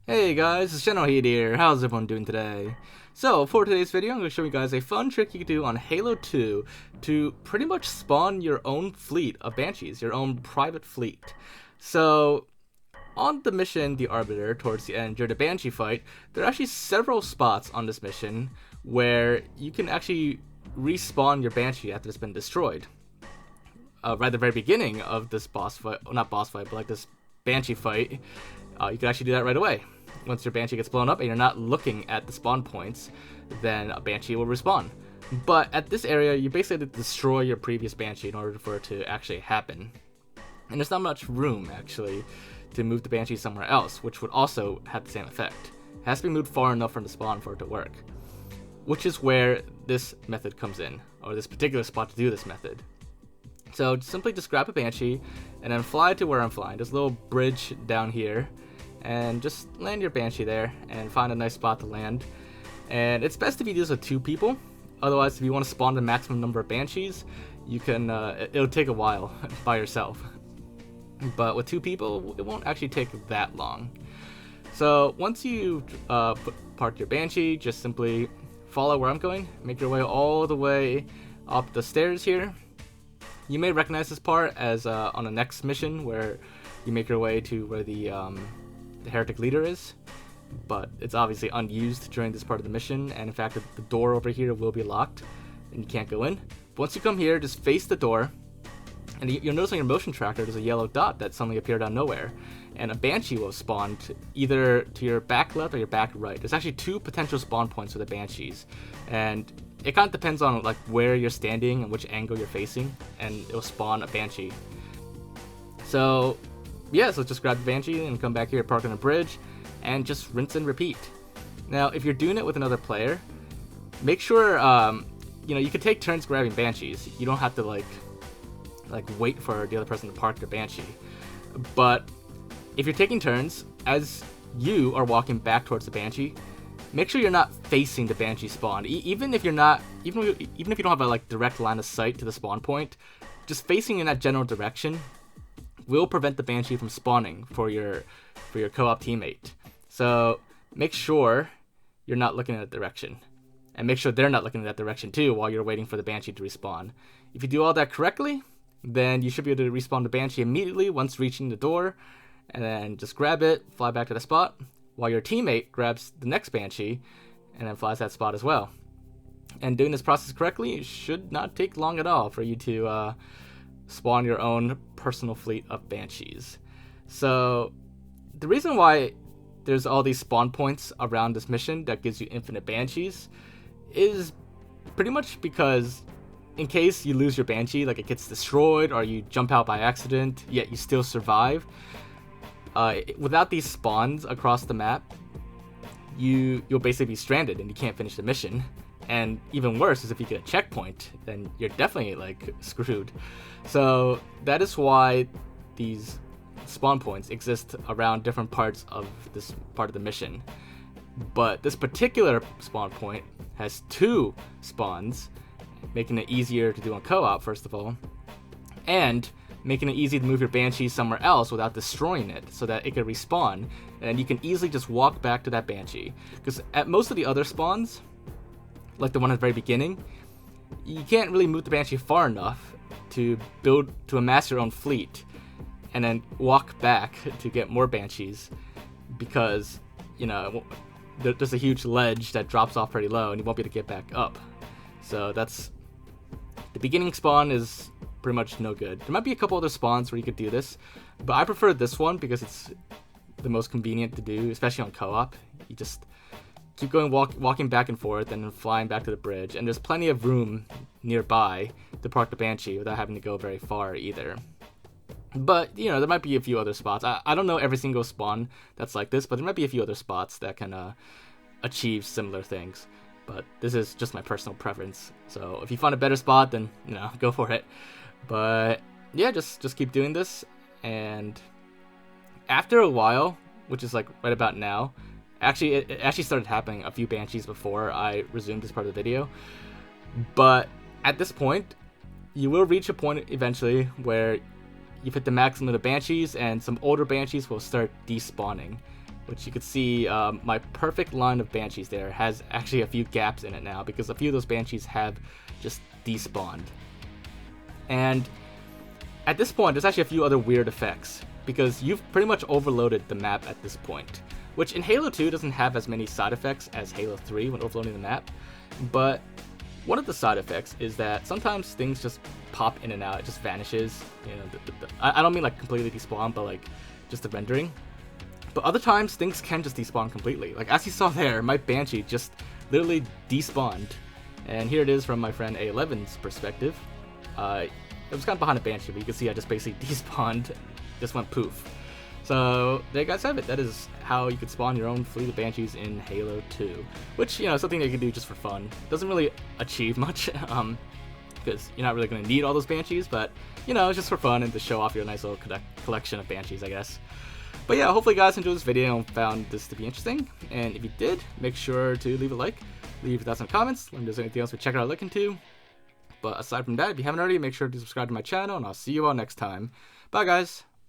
Hey guys, it's Generalkidd here. How's everyone doing today? So, for today's video, I'm going to show you guys a fun trick you can do on Halo 2 to pretty much spawn your own fleet of Banshees, your own private fleet. So, on the mission, the Arbiter, towards the end, during the Banshee fight, there are actually several spots on this mission where you can actually respawn your Banshee after it's been destroyed. Right at the very beginning of this boss fight, well, not boss fight, but like this Banshee fight, you can actually do that right away. Once your Banshee gets blown up and you're not looking at the spawn points, then a Banshee will respawn. But at this area, you basically have to destroy your previous Banshee in order for it to actually happen. And there's not much room, actually, to move the Banshee somewhere else, which would also have the same effect. It has to be moved far enough from the spawn for it to work. Which is where this method comes in, or this particular spot to do this method. So simply just grab a Banshee and then fly to where I'm flying. There's a little bridge down here, and just land your Banshee there and find a nice spot to land. And it's best if you do this with 2 people. Otherwise, if you want to spawn the maximum number of Banshees, you can. It'll take a while by yourself. But with 2 people, it won't actually take that long. So once you park your Banshee, just simply follow where I'm going. Make your way all the way up the stairs here. You may recognize this part as on the next mission where you make your way to where the heretic leader is, but it's obviously unused during this part of the mission, and in fact the door over here will be locked and you can't go in. But once you come here, just face the door, and you'll notice on your motion tracker there's a yellow dot that suddenly appeared out of nowhere, and a Banshee will spawn either to your back left or your back right. There's actually 2 potential spawn points for the Banshees, and it kind of depends on like where you're standing and which angle you're facing, and it'll spawn a Banshee. So yeah, so just grab the Banshee and come back here, park on a bridge, and just rinse and repeat. Now, if you're doing it with another player, make sure you can take turns grabbing Banshees. You don't have to like wait for the other person to park their Banshee. But if you're taking turns, as you are walking back towards the Banshee, make sure you're not facing the Banshee spawn. Even if you don't have a like direct line of sight to the spawn point, just facing in that general direction will prevent the Banshee from spawning for your co-op teammate. So make sure you're not looking in that direction, and make sure they're not looking in that direction too while you're waiting for the Banshee to respawn. If you do all that correctly, then you should be able to respawn the Banshee immediately once reaching the door, and then just grab it, fly back to the spot, while your teammate grabs the next Banshee and then flies that spot as well. And doing this process correctly should not take long at all for you to spawn your own personal fleet of Banshees. So the reason why there's all these spawn points around this mission that gives you infinite Banshees is pretty much because in case you lose your Banshee, like it gets destroyed or you jump out by accident yet you still survive, without these spawns across the map, you'll basically be stranded and you can't finish the mission. And even worse is if you get a checkpoint, then you're definitely like screwed. So that is why these spawn points exist around different parts of this part of the mission. But this particular spawn point has 2 spawns, making it easier to do on co-op first of all, and making it easy to move your Banshee somewhere else without destroying it so that it can respawn, and you can easily just walk back to that Banshee. Because at most of the other spawns, like the one at the very beginning, you can't really move the Banshee far enough to amass your own fleet and then walk back to get more Banshees, because there's a huge ledge that drops off pretty low and you won't be able to get back up. So that's the beginning spawn is pretty much no good. There might be a couple other spawns where you could do this, but I prefer this one because it's the most convenient to do, especially on co-op. You just keep going, walking back and forth, and then flying back to the bridge, and there's plenty of room nearby to park the Banshee without having to go very far either. But there might be a few other spots. I don't know every single spawn that's like this, but there might be a few other spots that can achieve similar things. But this is just my personal preference. So if you find a better spot, then go for it. But yeah, just keep doing this, and after a while, which is like right about now, it actually started happening a few Banshees before I resumed this part of the video. But at this point, you will reach a point eventually where you've hit the maximum of Banshees, and some older Banshees will start despawning. which you could see my perfect line of Banshees there has actually a few gaps in it now because a few of those Banshees have just despawned. And at this point, there's actually a few other weird effects because you've pretty much overloaded the map at this point, which in Halo 2 doesn't have as many side effects as Halo 3 when overloading the map. But one of the side effects is that sometimes things just pop in and out, it just vanishes. You know, I don't mean like completely despawn, but like just the rendering. But other times things can just despawn completely. Like as you saw there, my Banshee just literally despawned. And here it is from my friend A11's perspective. It was kind of behind a Banshee, but you can see I just basically despawned, just went poof. So there you guys have it. That is how you could spawn your own fleet of Banshees in Halo 2, which, you know, is something that you can do just for fun. Doesn't really achieve much, because you're not really going to need all those Banshees, but, you know, it's just for fun and to show off your nice little collection of Banshees, I guess. But yeah, hopefully you guys enjoyed this video and found this to be interesting, and if you did, make sure to leave a like, leave your thoughts in the comments, let me know if there's anything else we check out or look into. But aside from that, if you haven't already, make sure to subscribe to my channel, and I'll see you all next time. Bye, guys!